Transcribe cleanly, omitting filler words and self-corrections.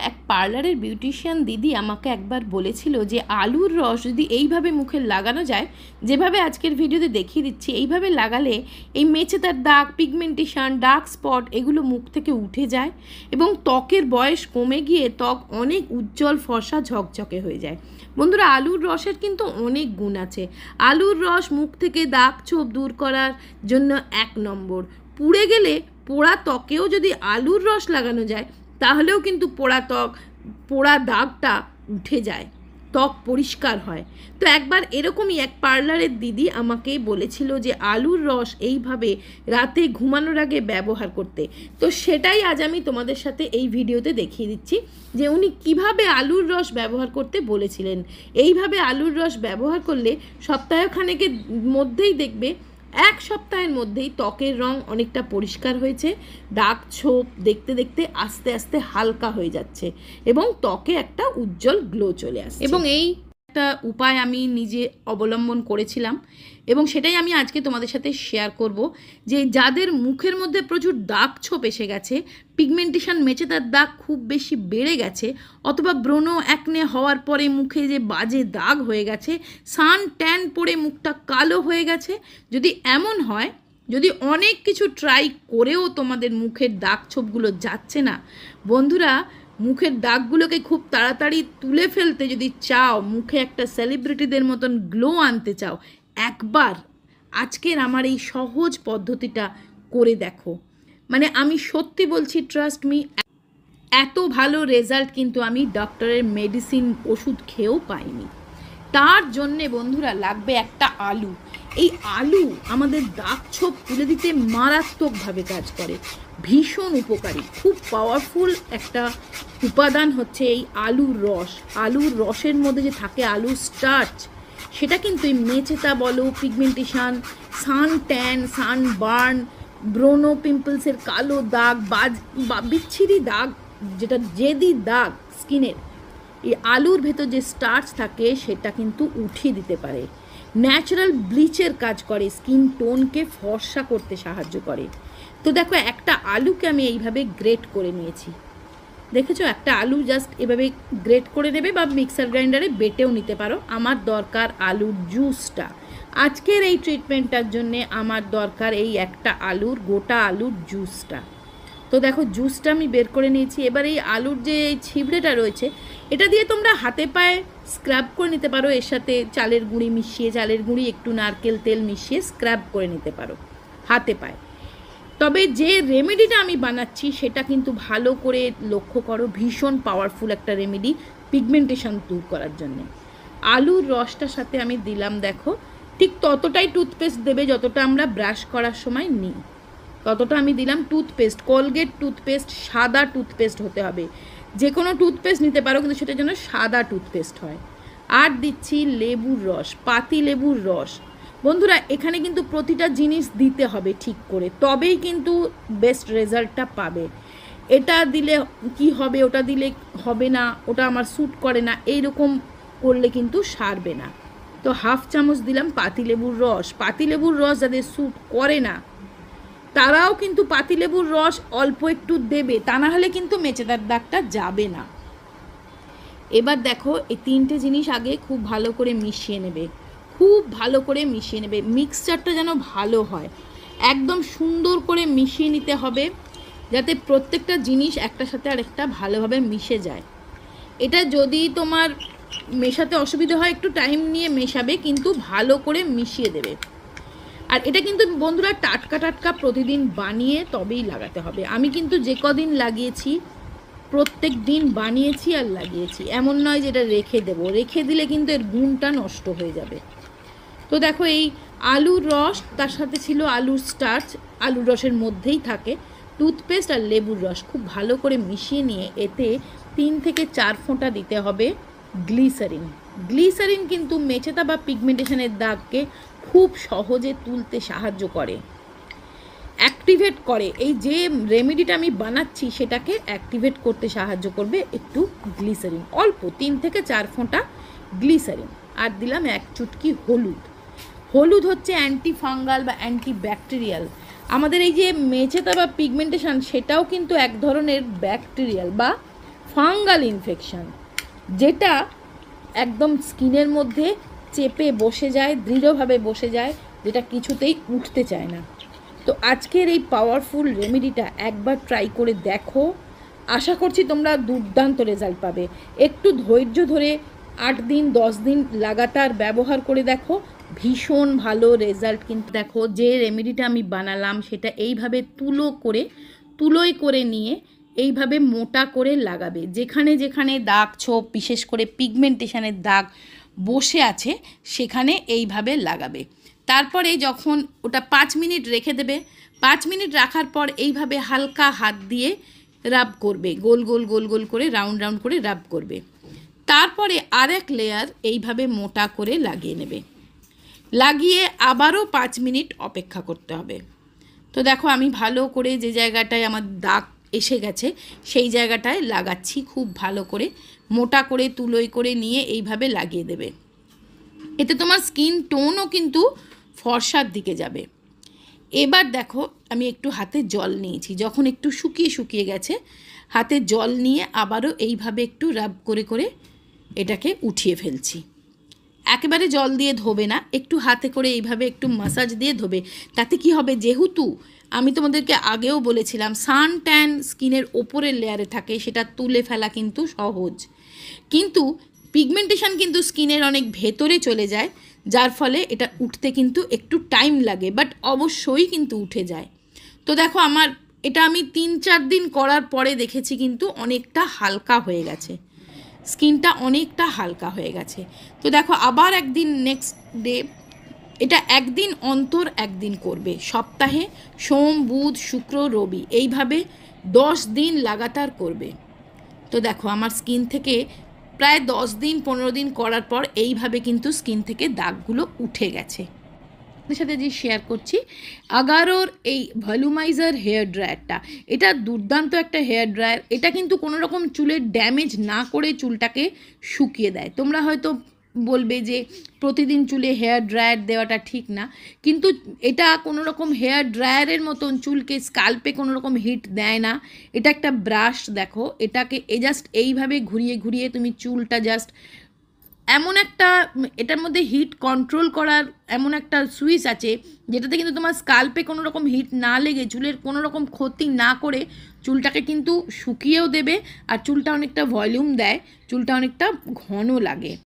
এক পার্লারের বিউটিশিয়ান দিদি আমাকে একবার বলেছিল যে আলুর রস যদি এইভাবে মুখে লাগানো যায়, যেভাবে আজকের ভিডিওতে দেখিয়ে দিচ্ছি, এইভাবে লাগালে এই মেচেদার দাগ, পিগমেন্টেশন, ডার্ক স্পট এগুলো মুখ থেকে উঠে যায় এবং ত্বকের বয়স কমে গিয়ে ত্বক অনেক উজ্জ্বল, ফর্সা, ঝকঝকে হয়ে যায়। বন্ধুরা, আলুর রসের কিন্তু অনেক গুণ আছে। আলুর রস মুখ থেকে দাগ ছোপ দূর করার জন্য 1 নম্বর। পুড়ে গেলে পোড়া ত্বকেও যদি আলুর রস লাগানো যায় তাহলেও কিন্তু পোড়া দাগটা উঠে যায়, ত্বক পরিষ্কার হয়। তো একবার এরকমই এক পার্লারের দিদি আমাকে বলেছিল যে আলুর রস এইভাবে রাতে ঘুমানোর আগে ব্যবহার করতে। তো সেটাই আজ আমি তোমাদের সাথে এই ভিডিওতে দেখিয়ে দিচ্ছি যে উনি কিভাবে আলুর রস ব্যবহার করতে বলেছিলেন। এইভাবে আলুর রস ব্যবহার করলে সপ্তাহখানেকের মধ্যেই দেখবে, 1 সপ্তাহের মধ্যেই ত্বকের রং অনেকটা পরিষ্কার হয়েছে, দাগ ছোপ দেখতে দেখতে আস্তে আস্তে হালকা হয়ে যাচ্ছে এবং ত্বকে একটা উজ্জ্বল গ্লো চলে আসছে। এবং এই একটা উপায় আমি নিজে অবলম্বন করেছিলাম এবং সেটাই আমি আজকে তোমাদের সাথে শেয়ার করব। যে যাদের মুখের মধ্যে প্রচুর দাগ ছোপ এসে গেছে, পিগমেন্টেশন, মেচেদার দাগ খুব বেশি বেড়ে গেছে, অথবা ব্রণ অ্যাকনে হওয়ার পরে মুখে যে বাজে দাগ হয়ে গেছে, সান ট্যান পড়ে মুখটা কালো হয়ে গেছে, যদি এমন হয়, যদি অনেক কিছু ট্রাই করেও তোমাদের মুখের দাগ ছোপগুলো যাচ্ছে না, বন্ধুরা, মুখের দাগগুলোকে খুব তাড়াতাড়ি তুলে ফেলতে যদি চাও, মুখে একটা সেলিব্রিটিদের মতন গ্লো আনতে চাও, একবার আজকের আমার এই সহজ পদ্ধতিটা করে দেখো। মানে আমি সত্যি বলছি, ট্রাস্ট মি, এত ভালো রেজাল্ট কিন্তু আমি ডক্টরের মেডিসিন, ওষুধ খেয়েও পাইনি। তার জন্যে বন্ধুরা লাগবে একটা আলু। এই আলু আমাদের দাগ ছোপ তুলে দিতে মারাত্মকভাবে কাজ করে, ভীষণ উপকারী, খুব পাওয়ারফুল একটা উপাদান হচ্ছে এই আলুর রস। আলুর রসের মধ্যে যে থাকে আলুর স্টার্চ, সেটা কিন্তু এই মেচেতা বলো, পিগমেন্টেশন, সান ট্যান, সান বার্ন, ব্রণ, পিম্পলসের কালো দাগ, বিচ্ছিরি দাগ, যেটা জেদি দাগ স্কিনের, এই আলুর ভেতর যে স্টার্চ থাকে সেটা কিন্তু উঠিয়ে দিতে পারে। ন্যাচারাল ব্লিচের কাজ করে, স্কিন টোনকে ফর্সা করতে সাহায্য করে। তো দেখো, একটা আলুকে আমি এইভাবে গ্রেট করে নিয়েছি, দেখেছো? একটা আলু জাস্ট এভাবে গ্রেট করে নেবে বা মিক্সার গ্রাইন্ডারে বেটেও নিতে পারো। আমার দরকার আলুর জুসটা। আজকের এই ট্রিটমেন্টটার জন্যে আমার দরকার এই একটা আলুর, গোটা আলুর জুসটা। তো দেখো, জুসটা আমি বের করে নিয়েছি। এবার এই আলুর যে এই ছিবড়েটা রয়েছে, এটা দিয়ে তোমরা হাতে পায়ে স্ক্রাব করে নিতে পারো। এর সাথে চালের গুঁড়ি মিশিয়ে, চালের গুঁড়ি একটু নারকেল তেল মিশিয়ে স্ক্রাব করে নিতে পারো হাতে পায়ে। তবে যে রেমেডিটা আমি বানাচ্ছি সেটা কিন্তু ভালো করে লক্ষ্য করো, ভীষণ পাওয়ারফুল একটা রেমেডি পিগমেন্টেশন দূর করার জন্য। আলুর রসটার সাথে আমি দিলাম, দেখো, ঠিক ততটাই টুথপেস্ট দেবে যতটা আমরা ব্রাশ করার সময় নিই, ততটা আমি দিলাম। টুথপেস্ট, কোলগেট টুথপেস্ট, সাদা টুথপেস্ট হতে হবে। যে কোনো টুথপেস্ট নিতে পারো, কিন্তু সেটার জন্য সাদা টুথপেস্ট হয়। আর দিচ্ছি লেবুর রস, পাতি লেবুর রস। বন্ধুরা, এখানে কিন্তু প্রতিটা জিনিস দিতে হবে ঠিক করে, তবেই কিন্তু বেস্ট রেজাল্টটা পাবে। এটা দিলে কি হবে, ওটা দিলে হবে না, ওটা আমার স্যুট করে না, এইরকম করলে কিন্তু সারবে না। তো 1/2 চামচ দিলাম পাতিলেবুর রস। পাতিলেবুর রস যাদের স্যুট করে না তারাও কিন্তু পাতিলেবুর রস অল্প একটু দেবে, তা না হলে কিন্তু মেচেদার দাগটা যাবে না। এবার দেখো, এই 3টে জিনিস আগে খুব ভালো করে মিশিয়ে নেবে, খুব ভালো করে মিশিয়ে নেবে। মিক্সচারটা যেন ভালো হয়, একদম সুন্দর করে মিশিয়ে নিতে হবে, যাতে প্রত্যেকটা জিনিস একটার সাথে আরেকটা ভালোভাবে মিশে যায়। এটা যদি তোমার মেশাতে অসুবিধা হয়, একটু টাইম নিয়ে মেশাবে, কিন্তু ভালো করে মিশিয়ে দেবে। আর এটা কিন্তু বন্ধুরা টাটকা টাটকা প্রতিদিন বানিয়ে তবেই লাগাতে হবে। আমি কিন্তু যে কদিন লাগিয়েছি প্রত্যেক দিন বানিয়েছি আর লাগিয়েছি, এমন নয় যে এটা রেখে দেবো, রেখে দিলে কিন্তু এর গুণটা নষ্ট হয়ে যাবে। তো দেখো, এই আলুর রস, তার সাথে ছিল আলুর স্টার্চ, আলুর রসের মধ্যেই থাকে টুথপেস্ট আর লেবুর রস, খুব ভালো করে মিশিয়ে নিয়ে এতে 3 থেকে 4 ফোঁটা দিতে হবে গ্লিসারিন। গ্লিসারিন কিন্তু মেচেতা বা পিগমেন্টেশনের দাগকে খুব সহজে তুলতে সাহায্য করে, অ্যাক্টিভেট করে। এই যে রেমেডিটা আমি বানাচ্ছি সেটাকে অ্যাক্টিভেট করতে সাহায্য করবে একটু গ্লিসারিন, অল্প 3 থেকে 4 ফোঁটা গ্লিসারিন। আর দিলাম 1 চুটকি হলুদ। হলুদ হচ্ছে অ্যান্টি ফাঙ্গাল বা অ্যান্টি ব্যাকটেরিয়াল। আমাদের এই যে মেচেতা বা পিগমেন্টেশন, সেটাও কিন্তু এক ধরনের ব্যাকটেরিয়াল বা ফাঙ্গাল ইনফেকশান, যেটা একদম স্কিনের মধ্যে চেপে বসে যায়, দৃঢ়ভাবে বসে যায়, যেটা কিছুতেই উঠতে চায় না। তো আজকের এই পাওয়ারফুল রেমেডিটা একবার ট্রাই করে দেখো, আশা করছি তোমরা দুর্দান্ত রেজাল্ট পাবে। একটু ধৈর্য ধরে 8 দিন 10 দিন লাগাতার ব্যবহার করে দেখো, ভীষণ ভালো রেজাল্ট। কিন্তু দেখো যে রেমেডিটা আমি বানালাম সেটা এইভাবে তুলোয় করে নিয়ে এইভাবে মোটা করে লাগাবে, যেখানে যেখানে দাগ ছোপ, বিশেষ করে পিগমেন্টেশনের দাগ বসে আছে সেখানে এইভাবে লাগাবে। তারপরে যখন ওটা 5 মিনিট রেখে দেবে, 5 মিনিট রাখার পর এইভাবে হালকা হাত দিয়ে রাব করবে, গোল গোল গোল গোল করে রাউন্ড রাউন্ড করে রাব করবে। তারপরে আরেক লেয়ার এইভাবে মোটা করে লাগিয়ে নেবে, লাগিয়ে আবারও 5 মিনিট অপেক্ষা করতে হবে। তো দেখো আমি ভালো করে যে জায়গাটায় আমার দাগ এসে গেছে সেই জায়গাটায় লাগাচ্ছি, খুব ভালো করে মোটা করে তুলোয় করে নিয়ে এইভাবে লাগিয়ে দেবে। এতে তোমার স্কিন টোনও কিন্তু ফর্সার দিকে যাবে। এবার দেখো আমি একটু হাতে জল নিয়েছি, যখন একটু শুকিয়ে গেছে হাতে জল নিয়ে আবারও এইভাবে একটু রাব করে করে এটাকে উঠিয়ে ফেলছি। একেবারে জল দিয়ে ধোবে না, একটু হাতে করে এইভাবে একটু মাসাজ দিয়ে ধোবে। তাতে কি হবে, যেহেতু আমি তোমাদেরকে আগেও বলেছিলাম সান ট্যান স্কিনের ওপরের লেয়ারে থাকে, সেটা তুলে ফেলা কিন্তু সহজ, কিন্তু পিগমেন্টেশন কিন্তু স্কিনের অনেক ভেতরে চলে যায়, যার ফলে এটা উঠতে কিন্তু একটু টাইম লাগে, বাট অবশ্যই কিন্তু উঠে যায়। তো দেখো আমার এটা আমি 3-4 দিন করার পরে দেখেছি কিন্তু অনেকটা হালকা হয়ে গেছে, স্কিনটা অনেকটা হালকা হয়ে গেছে। তো দেখো আবার একদিন নেক্সট ডে, এটা একদিন অন্তর একদিন করবে, সপ্তাহে সোম বুধ শুক্র রবি এইভাবে 10 দিন লাগাতার করবে। তো দেখো আমার স্কিন থেকে প্রায় 10 দিন 15 দিন করার পর এইভাবে কিন্তু স্কিন থেকে দাগগুলো উঠে গেছে। আপনাদের সাথে যে শেয়ার করছি আগারোর এই ভলিউমাইজার হেয়ার ড্রায়ারটা, এটা দুর্দান্ত একটা হেয়ার ড্রায়ার। এটা কিন্তু কোনো রকম চুলের ড্যামেজ না করে চুলটাকে শুকিয়ে দেয়। তোমরা হয়তো বলবে যে প্রতিদিন চুলে হেয়ার ড্রায়ার দেওয়াটা ঠিক না, কিন্তু এটা কোনো রকম হেয়ার ড্রায়ারের মতন চুলকে স্কাল্পে কোনো রকম হিট দেয় না। এটা একটা ব্রাশ, দেখো এটাকে জাস্ট এইভাবে ঘুরিয়ে ঘুরিয়ে তুমি চুলটা জাস্ট এমন একটা, এটার মধ্যে হিট কন্ট্রোল করার এমন একটা সুইচ আছে যেটাতে কিন্তু তোমার স্কাল্পে কোনো রকম হিট না লেগে চুলের কোনো রকম ক্ষতি না করে চুলটাকে কিন্তু শুকিয়েও দেবে, আর চুলটা অনেকটা ভলিউম দেয়, চুলটা অনেকটা ঘন লাগে।